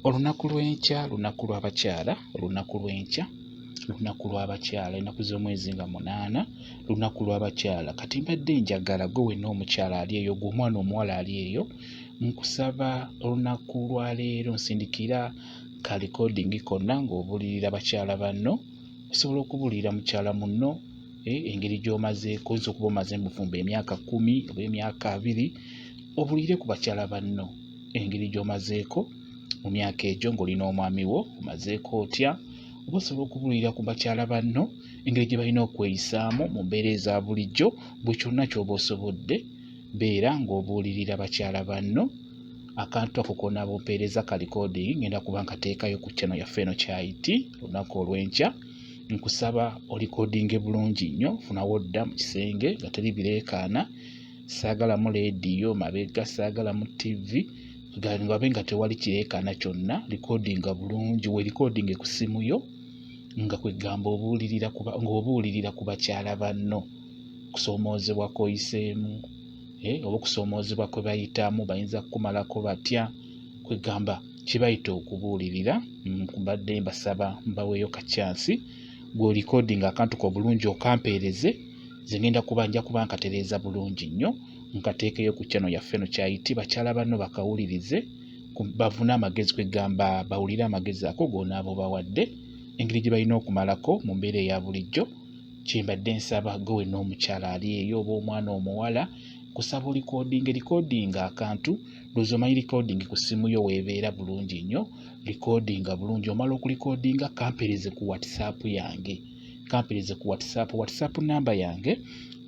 Olunaku lw'enkya, lunaku lw'abakyala, olunaku lw'enkya, lunaku lw'abakyala, ennaku z'omwezi nga 8, lunaku lw'abakyala. Kati mbadde njagala gwe wenna omukyala ali eyo, gwe omwana omuwala ali eyo, nkusaba olunaku lwa leero nsindikira ka recording konna ng'obuulirira bakyala banno, osobola okubuulirira mukyala munno engeri gy'omazeeko, oyinza okuba omaze mu bufumbo emyaka 10 oba emyaka 20, obuulire ku bakyala banno engeri gy'omazeeko mu myaka egyo ng'olina omwami wo omazeeko otya, oba osobola okubuulirira ku bakyala banno engeri gye balina okweyisaamu mu mbeera eza bulijjo. Bwe kyonna ky'oba osobodde beera ng'obuulirira bakyala banno. Akantu ako k'onaaba ompeereza ka recording ngenda kuba nkateekayo ku channel yaffe eno Kyayiti olunaku olw'enkya. Nkusaba olikodinge bulungi nnyo, funawo dda mu kisenge nga teri bireekaana, saagalamu leediyo mabega, saagalamu TV, ngabe nga tewali kireekaana kyonna. Likodinga bulungi, weerikodinge ku ssimu yo nga kwegamba ng'obuulirira ku bakyala banno, kusoomoozebwa kw'oyiseemu, oba okusoomoozebwa kwe bayitamu, bayinza kukumalako batya, kwegamba kibayita okubuulirira. Mbadde mbasaba mbaweeyo ka chance gwe recording akantu ko bulungi okampeereze, nze ngenda nja kuba nkatereeza bulungi nnyo, nkateekeyo ku channel yaffe eno Kyayiti, bakyala banno bakawulirize, bafune amagezi, kwegamba bawulire amagezi ako g'onaaba obawadde, engeri gye balina okumalako mu mbeera eya bulijjo. Kyembadde nsaba gwe wenna omukyala ali eyo oba omwana omuwala, kusaba recording akantu, ndowooza omanyi recording ku ssimu yo weebeera bulungi nnyo, recordinga bulungi. Omala okurecordinga kampeereze ku WhatsApp yange, WhatsApp namba yange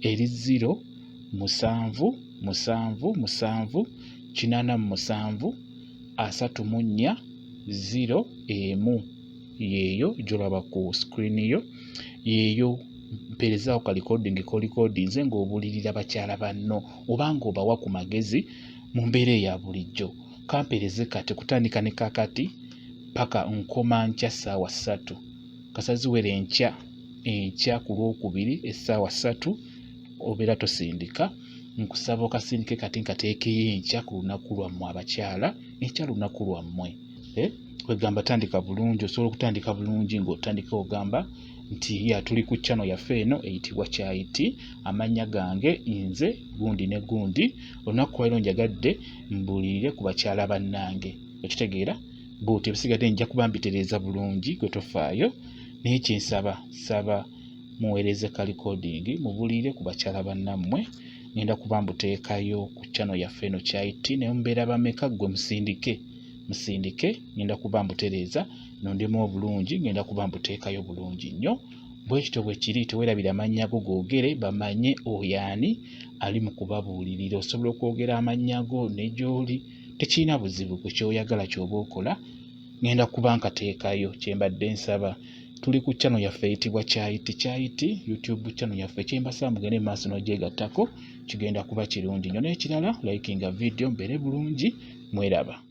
eri 0777843401 yeeyo gy'olaba ku screen yo, yeeyo mpeerezaawo ka recording k'olikodinze ng'obuulirira bakyala banno oba ng'obawa ku magezi mu mbeera eya bulijjo. Kampeereze kati kutandika ne kakati paka nkoma nkya ssaawa 3, kasaziwere enkya ku Lwokubiri essaawa 3 obeera tosindika. Nkusaba okasindike kati nkateekeyo enkya ku lunaku lwammwe abakyala, enkya lunaku lwammwe. Kwegamba tandika bulungi, osobola okutandika bulungi ng'otandika ogamba nti tuli ku channel yaffe eno eyitibwa Kyayiti, amannya gange nze gundi ne gundi, olunaku lwa leero njagadde mbuulirire ku bakyala bannange. Okitegeera? Bw'otyo ebisigadde nja kuba mbitereeza bulungi, gwe tofaayo. Naye kyensaba muweereze ka recording mubuulire ku bakyala bannammwe. Ngenda kuba mbuteekayo ku channel yaffe eno Kyayiti, naye mubeera bameka gwe musindike, ngenda kuba mbutereeza nondemu obulungi, ngenda kuba mbuteekayo bulungi nnyo. Bwe kityo bwe kiri, teweerabira amannya go googere bamanye oyani ali mu kubabuulirira. Osobola okwogera amannya go ne gy'oli, tekirina buzibu ku kyoyagala ky'oba okola, ngenda kuba nkateekayo. Kyembadde nsaba, tuli ku channel yaffe eyitibwa Kyayiti, YouTube channel yaffe. Kyembasaba mugende mu maaso n'ogyegattako, kigenda kuba kirungi nnyo. N'ekirala likinga video mbeere bulungi, mweraba.